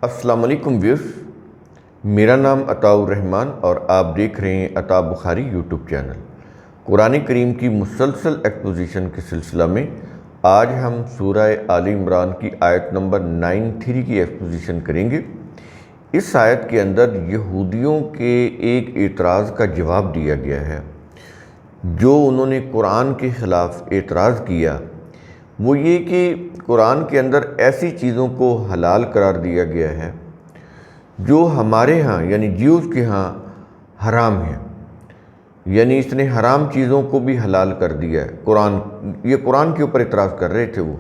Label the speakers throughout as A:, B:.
A: السلام علیکم ویورز، میرا نام عطاء الرحمن اور آپ دیکھ رہے ہیں عطا بخاری یوٹیوب چینل۔ قرآن کریم کی مسلسل ایکسپوزیشن کے سلسلہ میں آج ہم سورہ آل عمران کی آیت نمبر 93 کی ایکسپوزیشن کریں گے۔ اس آیت کے اندر یہودیوں کے ایک اعتراض کا جواب دیا گیا ہے۔ جو انہوں نے قرآن کے خلاف اعتراض کیا وہ یہ کہ قرآن کے اندر ایسی چیزوں کو حلال قرار دیا گیا ہے جو ہمارے ہاں یعنی جیوز کے ہاں حرام ہیں، یعنی اس نے حرام چیزوں کو بھی حلال کر دیا ہے۔ یہ قرآن کے اوپر اعتراض کر رہے تھے وہ،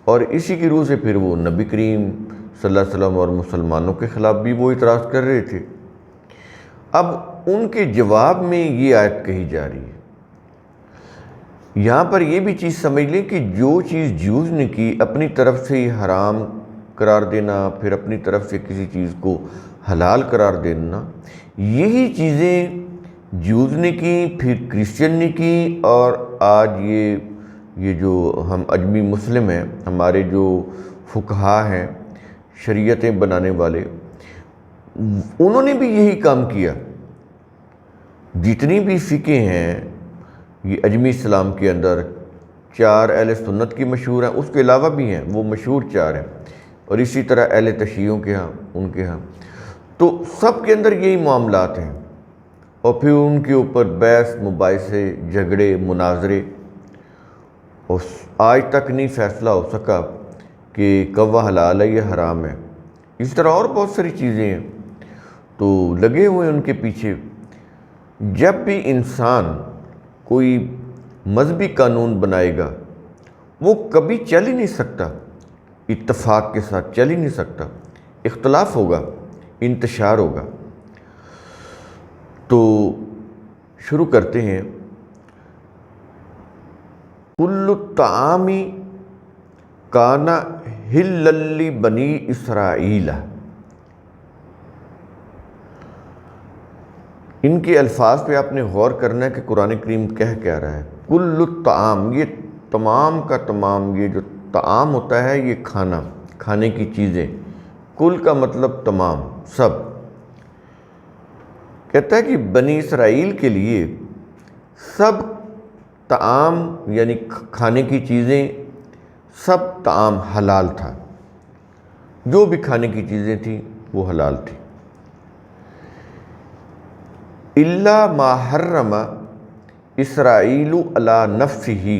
A: اور اسی کی روح سے پھر وہ نبی کریم صلی اللہ علیہ وسلم اور مسلمانوں کے خلاف بھی وہ اعتراض کر رہے تھے۔ اب ان کے جواب میں یہ آیت کہی جا رہی ہے۔ یہاں پر یہ بھی چیز سمجھ لیں کہ جو چیز جیوز نے کی اپنی طرف سے ہی حرام قرار دینا، پھر اپنی طرف سے کسی چیز کو حلال قرار دینا، یہی چیزیں جیوز نے کی، پھر کرسچن نے کی، اور آج یہ جو ہم اجمی مسلم ہیں، ہمارے جو فقہا ہیں، شریعتیں بنانے والے، انہوں نے بھی یہی کام کیا۔ جتنی بھی فقہ ہیں یہ اجمی اسلام کے اندر 4 اہل سنت کی مشہور ہیں، اس کے علاوہ بھی ہیں، وہ مشہور 4 ہیں، اور اسی طرح اہل تشیعوں کے ہاں، ان کے ہاں، تو سب کے اندر یہی معاملات ہیں، اور پھر ان کے اوپر بحث مباحثے، جھگڑے، مناظرے، اور آج تک نہیں فیصلہ ہو سکا کہ کوا حلال ہے یا حرام ہے۔ اس طرح اور بہت ساری چیزیں ہیں، تو لگے ہوئے ان کے پیچھے۔ جب بھی انسان کوئی مذہبی قانون بنائے گا وہ کبھی چل ہی نہیں سکتا اتفاق کے ساتھ، چل ہی نہیں سکتا، اختلاف ہوگا، انتشار ہوگا۔ تو شروع کرتے ہیں۔ کل الطعام کان حلا لبنی اسرائیل۔ ان کے الفاظ پہ آپ نے غور کرنا ہے کہ قرآن کریم کہہ کیا رہا ہے۔ کل الطعام، یہ تمام کا تمام، یہ جو طعام ہوتا ہے یہ کھانا، کھانے کی چیزیں، کل کا مطلب تمام، سب۔ کہتا ہے کہ بنی اسرائیل کے لیے سب طعام یعنی کھانے کی چیزیں، سب طعام حلال تھا، جو بھی کھانے کی چیزیں تھیں وہ حلال تھیں۔ الا ما حرم اسرائیل علی نفسہ،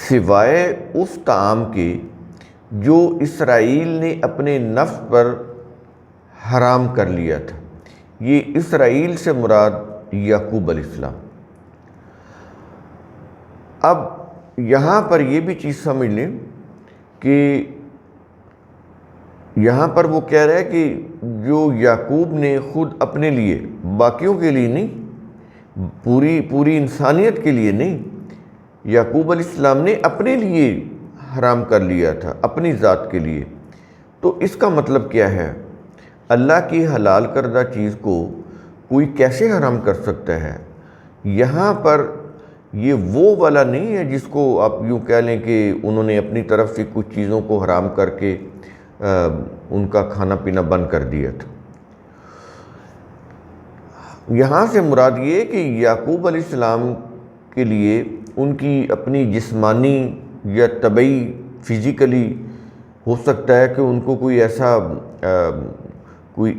A: سوائے اس طعام کے جو اسرائیل نے اپنے نفس پر حرام کر لیا تھا۔ یہ اسرائیل سے مراد یعقوب علیہ السلام۔ اب یہاں پر یہ بھی چیز سمجھ لیں کہ یہاں پر وہ کہہ رہا ہے کہ جو یعقوب نے خود اپنے لیے، باقیوں کے لیے نہیں، پوری انسانیت کے لیے نہیں، یعقوب علیہ السلام نے اپنے لیے حرام کر لیا تھا، اپنی ذات کے لیے۔ تو اس کا مطلب کیا ہے؟ اللہ کی حلال کردہ چیز کو کوئی کیسے حرام کر سکتا ہے؟ یہاں پر یہ وہ والا نہیں ہے جس کو آپ یوں کہہ لیں کہ انہوں نے اپنی طرف سے کچھ چیزوں کو حرام کر کے ان کا کھانا پینا بند کر دیا تھا۔ یہاں سے مراد یہ ہے کہ یعقوب علیہ السلام کے لیے ان کی اپنی جسمانی یا طبعی فزیکلی ہو سکتا ہے کہ ان کو کوئی ایسا کوئی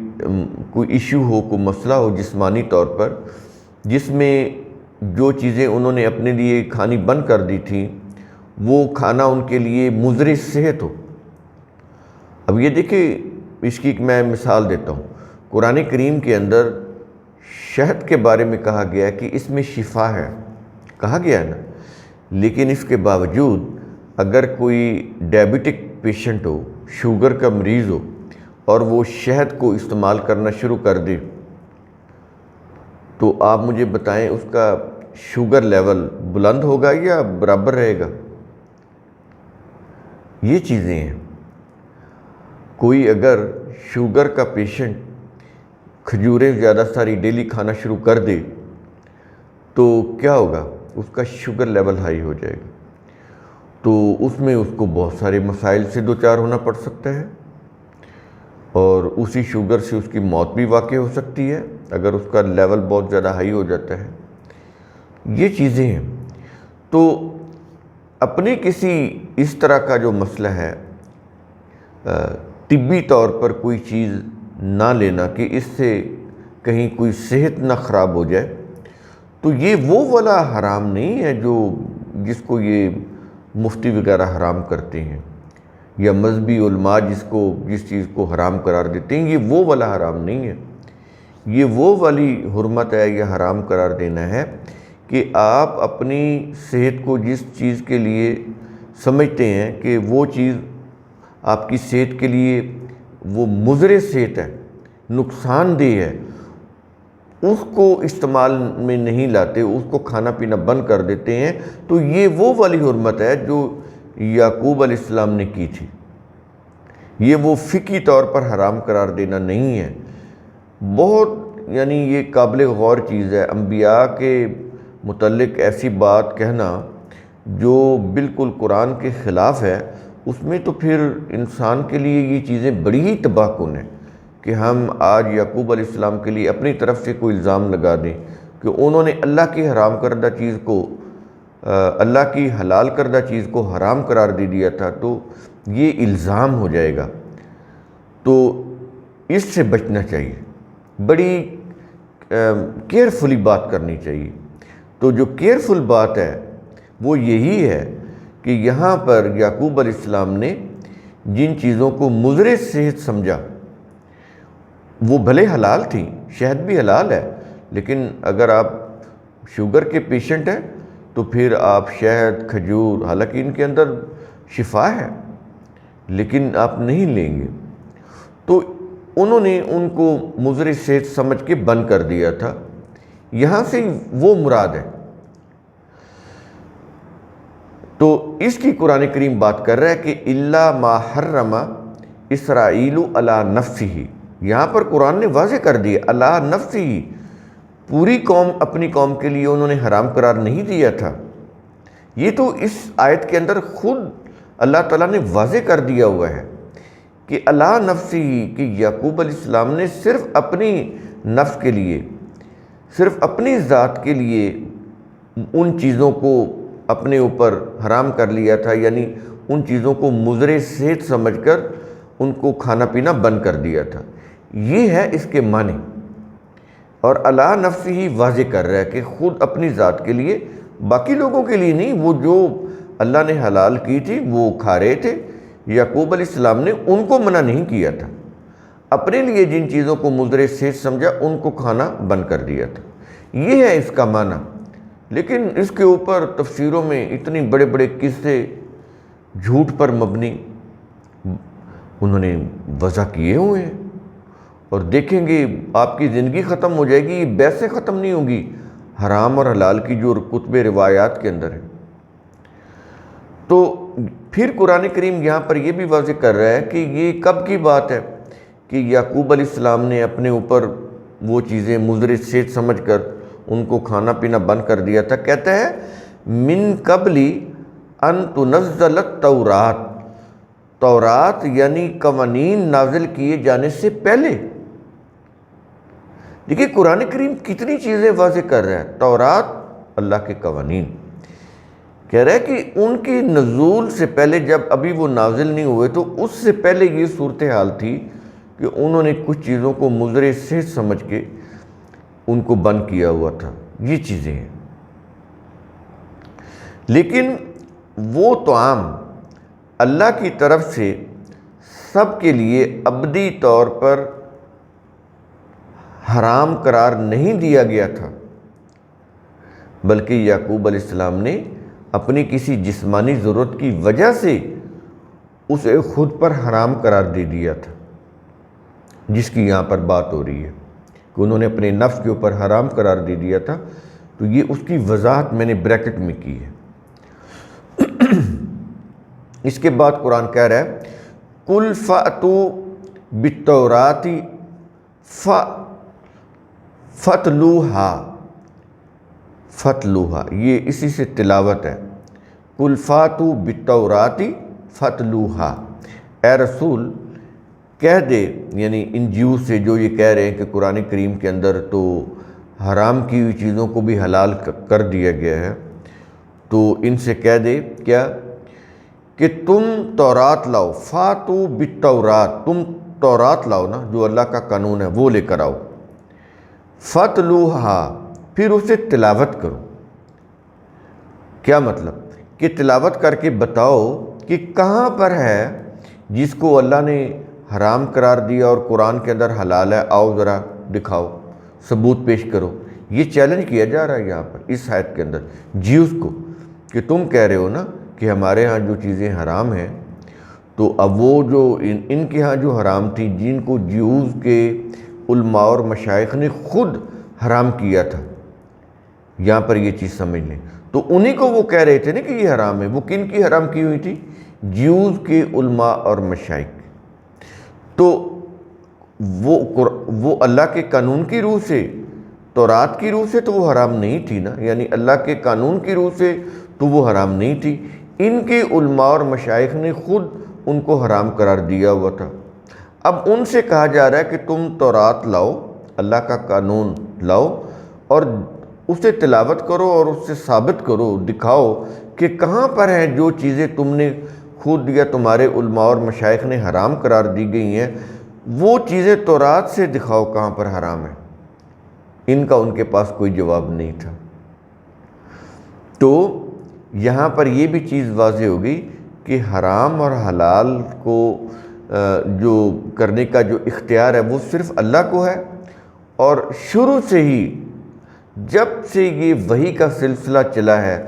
A: ایشو ہو، کوئی مسئلہ ہو جسمانی طور پر، جس میں جو چیزیں انہوں نے اپنے لیے کھانی بند کر دی تھیں وہ کھانا ان کے لیے مضر صحت ہو۔ اب یہ دیکھیں، اس کی ایک میں مثال دیتا ہوں۔ قرآن کریم کے اندر شہد کے بارے میں کہا گیا ہے کہ اس میں شفا ہے، کہا گیا ہے نا، لیکن اس کے باوجود اگر کوئی ڈائبٹک پیشنٹ ہو، شوگر کا مریض ہو، اور وہ شہد کو استعمال کرنا شروع کر دے، تو آپ مجھے بتائیں اس کا شوگر لیول بلند ہوگا یا برابر رہے گا؟ یہ چیزیں ہیں۔ کوئی اگر شوگر کا پیشنٹ کھجوریں زیادہ ساری ڈیلی کھانا شروع کر دے تو کیا ہوگا؟ اس کا شوگر لیول ہائی ہو جائے گا، تو اس میں اس کو بہت سارے مسائل سے دوچار ہونا پڑ سکتا ہے۔ اور اسی شوگر سے اس کی موت بھی واقع ہو سکتی ہے اگر اس کا لیول بہت زیادہ ہائی ہو جاتا ہے۔ یہ چیزیں ہیں۔ تو اپنے کسی اس طرح کا جو مسئلہ ہے طبی طور پر کوئی چیز نہ لینا کہ اس سے کہیں کوئی صحت نہ خراب ہو جائے، تو یہ وہ والا حرام نہیں ہے جس کو یہ مفتی وغیرہ حرام کرتے ہیں، یا مذہبی علماء جس چیز کو حرام قرار دیتے ہیں، یہ وہ والا حرام نہیں ہے۔ یہ وہ والی حرمت ہے، یہ حرام قرار دینا ہے کہ آپ اپنی صحت کو جس چیز کے لیے سمجھتے ہیں کہ وہ چیز آپ کی صحت کے لیے وہ مضر صحت ہے، نقصان دہ ہے، اس کو استعمال میں نہیں لاتے، اس کو کھانا پینا بند کر دیتے ہیں، تو یہ وہ والی حرمت ہے جو یعقوب علیہ السلام نے کی تھی۔ یہ وہ فقہی طور پر حرام قرار دینا نہیں ہے۔ بہت یہ قابل غور چیز ہے انبیاء کے متعلق ایسی بات کہنا جو بالکل قرآن کے خلاف ہے۔ اس میں تو پھر انسان کے لیے یہ چیزیں بڑی ہی تباہ کن ہیں کہ ہم آج یعقوب علیہ السلام کے لیے اپنی طرف سے کوئی الزام لگا دیں کہ انہوں نے اللہ کی حرام کردہ چیز کو اللہ کی حلال کردہ چیز کو حرام قرار دے دیا تھا، تو یہ الزام ہو جائے گا۔ تو اس سے بچنا چاہیے، بڑی کیئرفلی بات کرنی چاہیے۔ تو جو کیئرفل بات ہے وہ یہی ہے کہ یہاں پر یعقوب علیہ السلام نے جن چیزوں کو مضر صحت سمجھا وہ بھلے حلال تھیں، شہد بھی حلال ہے، لیکن اگر آپ شوگر کے پیشنٹ ہیں تو پھر آپ شہد، کھجور، حالانکہ ان کے اندر شفا ہے لیکن آپ نہیں لیں گے، تو انہوں نے ان کو مضر صحت سمجھ کے بند کر دیا تھا۔ یہاں سے وہ مراد ہے۔ تو اس کی قرآن کریم بات کر رہا ہے کہ الا ما حرم اسرائیل علی نفسہ، یہاں پر قرآن نے واضح کر دیا علی نفسہ، پوری قوم اپنی قوم کے لیے انہوں نے حرام قرار نہیں دیا تھا۔ یہ تو اس آیت کے اندر خود اللہ تعالیٰ نے واضح کر دیا ہوا ہے کہ علی نفسہ، کہ یعقوب علیہ السلام نے صرف اپنی نفس کے لیے، صرف اپنی ذات کے لیے ان چیزوں کو اپنے اوپر حرام کر لیا تھا، یعنی ان چیزوں کو مضر صحت سمجھ کر ان کو کھانا پینا بند کر دیا تھا۔ یہ ہے اس کے معنی، اور علی نفسہ ہی واضح کر رہا ہے کہ خود اپنی ذات کے لیے، باقی لوگوں کے لیے نہیں۔ وہ جو اللہ نے حلال کی تھی وہ کھا رہے تھے، یعقوب علیہ السلام نے ان کو منع نہیں کیا تھا، اپنے لیے جن چیزوں کو مضر صحت سمجھا ان کو کھانا بند کر دیا تھا۔ یہ ہے اس کا معنی۔ لیکن اس کے اوپر تفسیروں میں اتنی بڑے بڑے قصے جھوٹ پر مبنی انہوں نے وضع کیے ہوئے ہیں، اور دیکھیں گے آپ کی زندگی ختم ہو جائے گی، یہ بحثیں ختم نہیں ہوگی حرام اور حلال کی جو کتب روایات کے اندر ہے۔ تو پھر قرآن کریم یہاں پر یہ بھی واضح کر رہا ہے کہ یہ کب کی بات ہے کہ یعقوب علیہ السلام نے اپنے اوپر وہ چیزیں مضر صحت سمجھ کر ان کو کھانا پینا بند کر دیا تھا۔ کہتا ہے من قبل ان تنزل التورات، تورات یعنی قوانین نازل کیے جانے سے پہلے۔ دیکھیے قرآن کریم کتنی چیزیں واضح کر رہا ہے۔ تورات اللہ کے قوانین، کہہ رہا ہے کہ ان کی نزول سے پہلے، جب ابھی وہ نازل نہیں ہوئے تو اس سے پہلے یہ صورتحال تھی کہ انہوں نے کچھ چیزوں کو مضر صحت سمجھ کے ان کو بند کیا ہوا تھا۔ یہ چیزیں ہیں، لیکن وہ طعام اللہ کی طرف سے سب کے لیے ابدی طور پر حرام قرار نہیں دیا گیا تھا، بلکہ یعقوب علیہ السلام نے اپنی کسی جسمانی ضرورت کی وجہ سے اسے خود پر حرام قرار دے دیا تھا، جس کی یہاں پر بات ہو رہی ہے کہ انہوں نے اپنے نفس کے اوپر حرام قرار دے دیا تھا۔ تو یہ اس کی وضاحت میں نے بریکٹ میں کی ہے۔ اس کے بعد قرآن کہہ رہا ہے قُلْ فَأْتُوا بِالتَّوْرَاةِ فَاتْلُوهَا، یہ اسی سے تلاوت ہے۔ قُلْ فَأْتُوا بِالتَّوْرَاةِ فَاتْلُوهَا، اے رسول کہہ دے، یعنی ان جیوز سے جو یہ کہہ رہے ہیں کہ قرآن کریم کے اندر تو حرام کی ہوئی چیزوں کو بھی حلال کر دیا گیا ہے، تو ان سے کہہ دے کیا کہ تم تورات لاؤ، فاتو بالتورات، تم تورات لاؤ نا، جو اللہ کا قانون ہے وہ لے کر آؤ، فتلوہا، پھر اسے تلاوت کرو۔ کیا مطلب کہ تلاوت کر کے بتاؤ کہ کہاں پر ہے جس کو اللہ نے حرام قرار دیا اور قرآن کے اندر حلال ہے، آؤ ذرا دکھاؤ، ثبوت پیش کرو۔ یہ چیلنج کیا جا رہا ہے یہاں پر اس آیت کے اندر جیوز کو، کہ تم کہہ رہے ہو نا کہ ہمارے ہاں جو چیزیں حرام ہیں، تو اب وہ جو ان کے ہاں جو حرام تھی، جن کو جیوز کے علماء اور مشائخ نے خود حرام کیا تھا، یہاں پر یہ چیز سمجھ لیں، تو انہی کو وہ کہہ رہے تھے نا کہ یہ حرام ہے۔ وہ کن کی حرام کی ہوئی تھی؟ جیوز کے علماء اور مشائخ۔ تو وہ اللہ کے قانون کی روح سے، تورات کی روح سے تو وہ حرام نہیں تھی نا، یعنی اللہ کے قانون کی روح سے تو وہ حرام نہیں تھی، ان کے علماء اور مشائخ نے خود ان کو حرام قرار دیا ہوا تھا۔ اب ان سے کہا جا رہا ہے کہ تم تورات لاؤ، اللہ کا قانون لاؤ اور اسے تلاوت کرو اور اس سے ثابت کرو، دکھاؤ کہ کہاں پر ہیں جو چیزیں تم نے خود یا تمہارے علماء اور مشائخ نے حرام قرار دی گئی ہیں، وہ چیزیں تورات سے دکھاؤ کہاں پر حرام ہے۔ ان کا ان کے پاس کوئی جواب نہیں تھا۔ تو یہاں پر یہ بھی چیز واضح ہو گئی کہ حرام اور حلال کو جو کرنے کا جو اختیار ہے وہ صرف اللہ کو ہے، اور شروع سے ہی جب سے یہ وحی کا سلسلہ چلا ہے،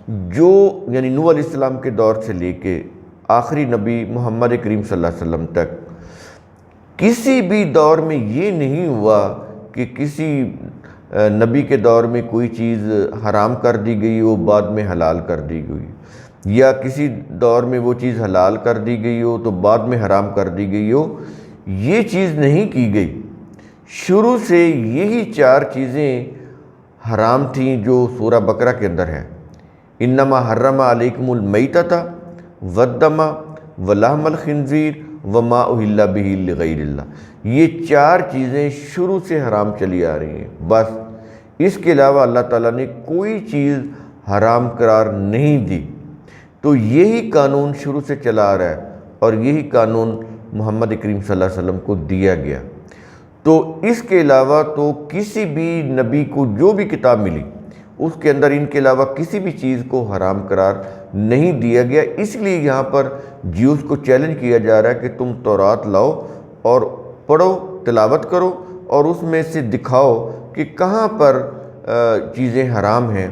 A: جو یعنی نوح علیہ السلام کے دور سے لے کے آخری نبی محمد کریم صلی اللہ علیہ وسلم تک، کسی بھی دور میں یہ نہیں ہوا کہ کسی نبی کے دور میں کوئی چیز حرام کر دی گئی ہو بعد میں حلال کر دی گئی، یا کسی دور میں وہ چیز حلال کر دی گئی ہو تو بعد میں حرام کر دی گئی ہو۔ یہ چیز نہیں کی گئی، شروع سے یہی چار چیزیں حرام تھیں جو سورہ بقرہ کے اندر ہے۔ انما حرم علیکم المیتۃ والدم ولحم الخنزیر وما اہل بہ لغیر اللہ، یہ چار چیزیں شروع سے حرام چلی آ رہی ہیں، بس اس کے علاوہ اللہ تعالیٰ نے کوئی چیز حرام قرار نہیں دی۔ تو یہی قانون شروع سے چلا آ رہا ہے، اور یہی قانون محمد کریم صلی اللہ علیہ وسلم کو دیا گیا۔ تو اس کے علاوہ تو کسی بھی نبی کو جو بھی کتاب ملی، اس کے اندر ان کے علاوہ کسی بھی چیز کو حرام قرار نہیں دیا گیا۔ اس لیے یہاں پر جیوز کو چیلنج کیا جا رہا ہے کہ تم تورات لاؤ اور پڑھو، تلاوت کرو، اور اس میں سے دکھاؤ کہ کہاں پر چیزیں حرام ہیں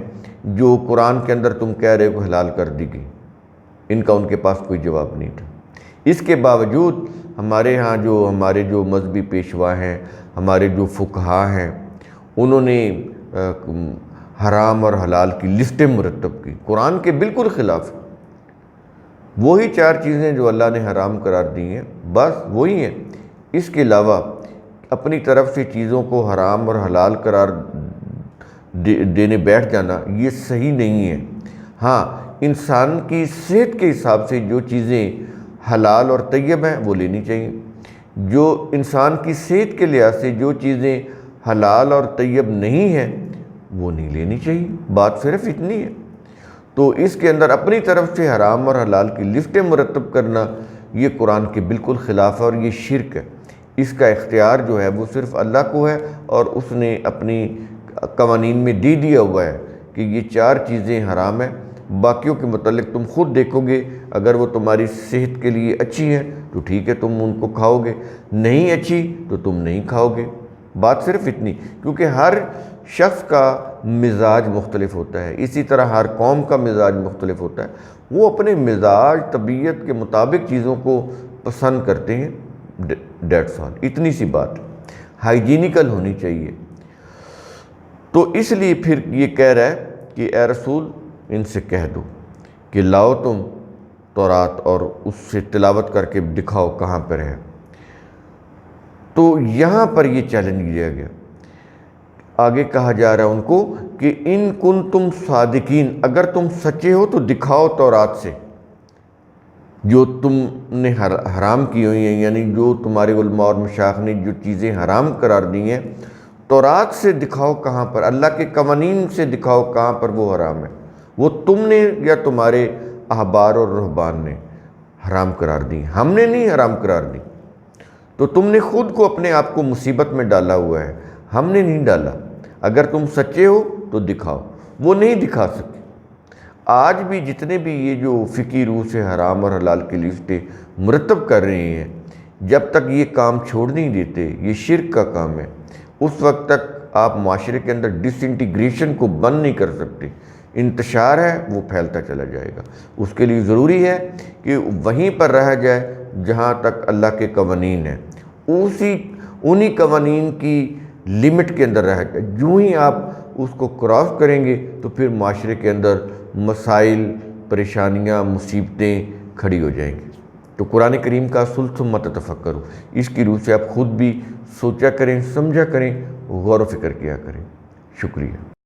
A: جو قرآن کے اندر تم کہہ رہے ہو حلال کر دی گئی۔ ان کا ان کے پاس کوئی جواب نہیں تھا۔ اس کے باوجود ہمارے ہاں ہمارے جو مذہبی پیشوا ہیں، ہمارے جو فقہا ہیں، انہوں نے حرام اور حلال کی لسٹیں مرتب کی، قرآن کے بالکل خلاف۔ وہی چار چیزیں جو اللہ نے حرام قرار دی ہیں، بس وہی ہیں۔ اس کے علاوہ اپنی طرف سے چیزوں کو حرام اور حلال قرار دینے بیٹھ جانا یہ صحیح نہیں ہے۔ ہاں، انسان کی صحت کے حساب سے جو چیزیں حلال اور طیب ہیں وہ لینی چاہیے، جو انسان کی صحت کے لحاظ سے جو چیزیں حلال اور طیب نہیں ہیں وہ نہیں لینی چاہیے، بات صرف اتنی ہے۔ تو اس کے اندر اپنی طرف سے حرام اور حلال کی لسٹیں مرتب کرنا یہ قرآن کے بالکل خلاف ہے، اور یہ شرک ہے۔ اس کا اختیار جو ہے وہ صرف اللہ کو ہے، اور اس نے اپنی قوانین میں دیا ہوا ہے کہ یہ چار چیزیں حرام ہیں۔ باقیوں کے متعلق تم خود دیکھو گے، اگر وہ تمہاری صحت کے لیے اچھی ہیں تو ٹھیک ہے، تم ان کو کھاؤ گے، نہیں اچھی تو تم نہیں کھاؤ گے، بات صرف اتنی۔ کیونکہ ہر شخص کا مزاج مختلف ہوتا ہے، اسی طرح ہر قوم کا مزاج مختلف ہوتا ہے، وہ اپنے مزاج طبیعت کے مطابق چیزوں کو پسند کرتے ہیں، دیٹس آل، اتنی سی بات، ہائیجینیکل ہونی چاہیے۔ تو اس لیے پھر یہ کہہ رہا ہے کہ اے رسول ان سے کہہ دو کہ لاؤ تم تورات اور اس سے تلاوت کر کے دکھاؤ کہاں پر ہے۔ تو یہاں پر یہ چیلنج دیا گیا۔ آگے کہا جا رہا ہے ان کو کہ ان کنتم صادقین، اگر تم سچے ہو تو دکھاؤ تورات سے، جو تم نے حرام کی ہوئی ہیں، یعنی جو تمہارے علماء اور مشائخ نے جو چیزیں حرام قرار دی ہیں، تورات سے دکھاؤ کہاں پر، اللہ کے قوانین سے دکھاؤ کہاں پر وہ حرام ہے۔ وہ تم نے یا تمہارے احبار اور رہبان نے حرام قرار دی، ہم نے نہیں حرام قرار دی۔ تو تم نے خود کو اپنے آپ کو مصیبت میں ڈالا ہوا ہے، ہم نے نہیں ڈالا۔ اگر تم سچے ہو تو دکھاؤ، وہ نہیں دکھا سکے۔ آج بھی جتنے بھی یہ جو فقہی روح سے حرام اور حلال کی لسٹیں مرتب کر رہے ہیں، جب تک یہ کام چھوڑ نہیں دیتے، یہ شرک کا کام ہے، اس وقت تک آپ معاشرے کے اندر ڈس انٹیگریشن کو بند نہیں کر سکتے۔ انتشار ہے وہ پھیلتا چلا جائے گا۔ اس کے لیے ضروری ہے کہ وہیں پر رہ جائے جہاں تک اللہ کے قوانین ہیں، انہی قوانین کی لمٹ کے اندر رہ جائے۔ جو ہی آپ اس کو کراس کریں گے تو پھر معاشرے کے اندر مسائل، پریشانیاں، مصیبتیں کھڑی ہو جائیں گی۔ تو قرآن کریم کا اصول ثم تفکروا، اس کی روح سے آپ خود بھی سوچا کریں، سمجھا کریں، غور و فکر کیا کریں۔ شکریہ۔